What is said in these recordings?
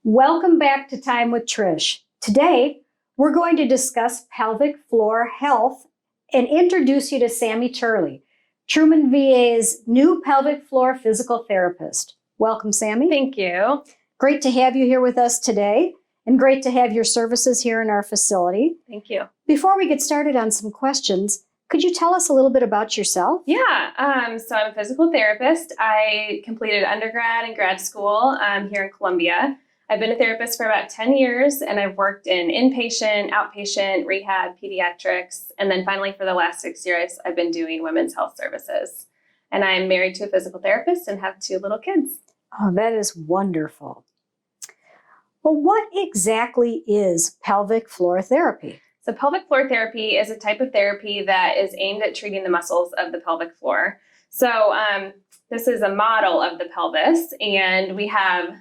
Welcome back to Time with Trish. Today, we're going to discuss pelvic floor health and introduce you to Sami Turley, Truman VA's new pelvic floor physical therapist. Welcome, Sami. Thank you. Great to have you here with us today, and great to have your services here in our facility. Thank you. Before we get started on some questions, could you tell us a little bit about yourself? Yeah, so I'm a physical therapist. I completed undergrad and grad school here in Columbia. I've been a therapist for about 10 years, and I've worked in inpatient, outpatient, rehab, pediatrics, and then finally for the last 6 years, I've been doing women's health services. And I'm married to a physical therapist and have 2 little kids. Oh, that is wonderful. Well, what exactly is pelvic floor therapy? So pelvic floor therapy is a type of therapy that is aimed at treating the muscles of the pelvic floor. So this is a model of the pelvis, and we have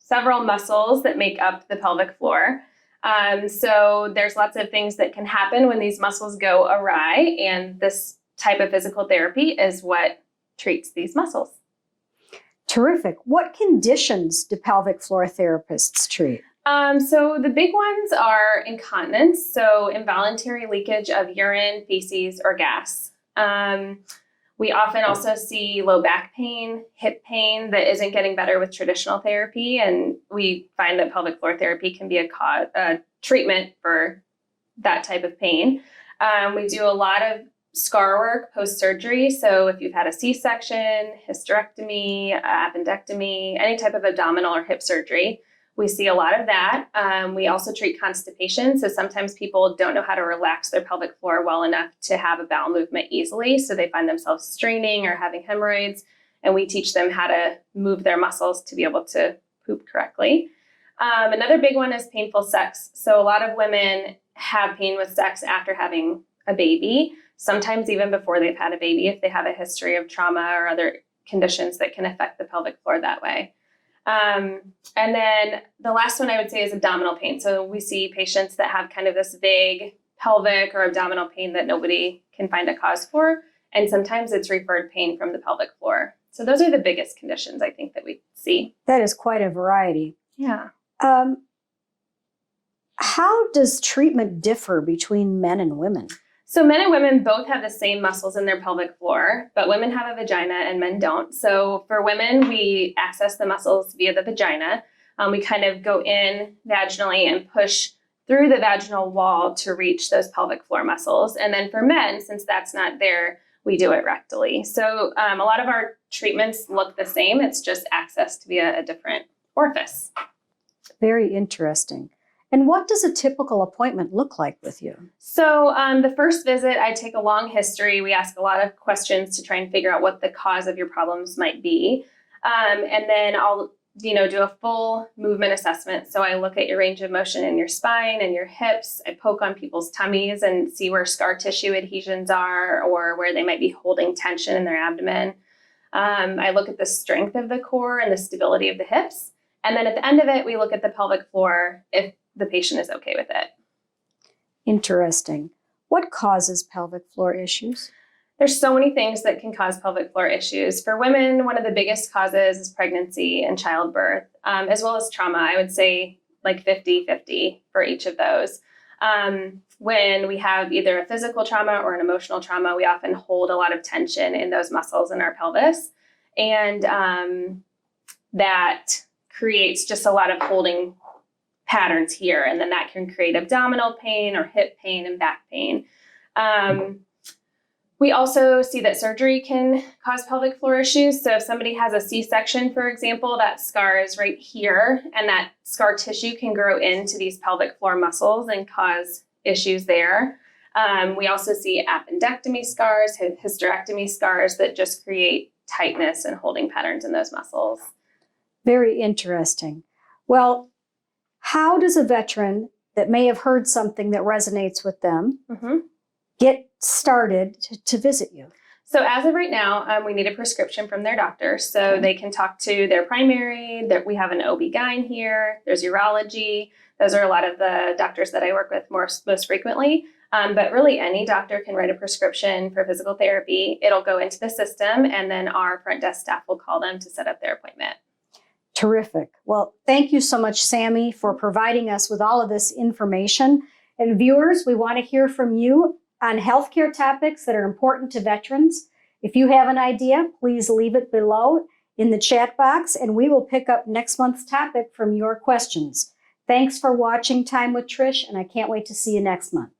several muscles that make up the pelvic floor. So there's lots of things that can happen when these muscles go awry, and this type of physical therapy is what treats these muscles. Terrific. What conditions do pelvic floor therapists treat? So the big ones are incontinence, so involuntary leakage of urine, feces, or gas. We often also see low back pain, hip pain that isn't getting better with traditional therapy, and we find that pelvic floor therapy can be a treatment for that type of pain. We do a lot of scar work post-surgery, so if you've had a C-section, hysterectomy, appendectomy, any type of abdominal or hip surgery, we see a lot of that. We also treat constipation. So sometimes people don't know how to relax their pelvic floor well enough to have a bowel movement easily. So they find themselves straining or having hemorrhoids. And we teach them how to move their muscles to be able to poop correctly. Another big one is painful sex. So a lot of women have pain with sex after having a baby, sometimes even before they've had a baby, if they have a history of trauma or other conditions that can affect the pelvic floor that way. And then the last one I would say is abdominal pain. So we see patients that have kind of this vague pelvic or abdominal pain that nobody can find a cause for. And sometimes it's referred pain from the pelvic floor. So those are the biggest conditions I think that we see. That is quite a variety. Yeah. How does treatment differ between men and women? So men and women both have the same muscles in their pelvic floor, but women have a vagina and men don't. So for women, we access the muscles via the vagina. We kind of go in vaginally and push through the vaginal wall to reach those pelvic floor muscles. And then for men, since that's not there, we do it rectally. So a lot of our treatments look the same. It's just accessed via a different orifice. Very interesting. And what does a typical appointment look like with you? So the first visit, I take a long history. We ask a lot of questions to try and figure out what the cause of your problems might be. And then I'll do a full movement assessment. So I look at your range of motion in your spine and your hips. I poke on people's tummies and see where scar tissue adhesions are or where they might be holding tension in their abdomen. I look at the strength of the core and the stability of the hips. And then at the end of it, we look at the pelvic floor if the patient is okay with it. Interesting. What causes pelvic floor issues? There's so many things that can cause pelvic floor issues. For women, one of the biggest causes is pregnancy and childbirth, as well as trauma. I would say like 50-50 for each of those. When we have either a physical trauma or an emotional trauma, we often hold a lot of tension in those muscles in our pelvis. And that creates just a lot of holding patterns here. And then that can create abdominal pain or hip pain and back pain. We also see that surgery can cause pelvic floor issues. So if somebody has a C-section, for example, that scar is right here, and that scar tissue can grow into these pelvic floor muscles and cause issues there. We also see appendectomy scars, hysterectomy scars that just create tightness and holding patterns in those muscles. Very interesting. Well, how does a veteran that may have heard something that resonates with them get started to visit you? So as of right now, we need a prescription from their doctor. So they can talk to their primary. We have an OB-GYN here. There's urology. Those are a lot of the doctors that I work with most frequently. But really any doctor can write a prescription for physical therapy. It'll go into the system, and then our front desk staff will call them to set up their appointment. Terrific. Well, thank you so much, Sami, for providing us with all of this information. And viewers, we want to hear from you on healthcare topics that are important to veterans. If you have an idea, please leave it below in the chat box, and we will pick up next month's topic from your questions. Thanks for watching Time with Trish, and I can't wait to see you next month.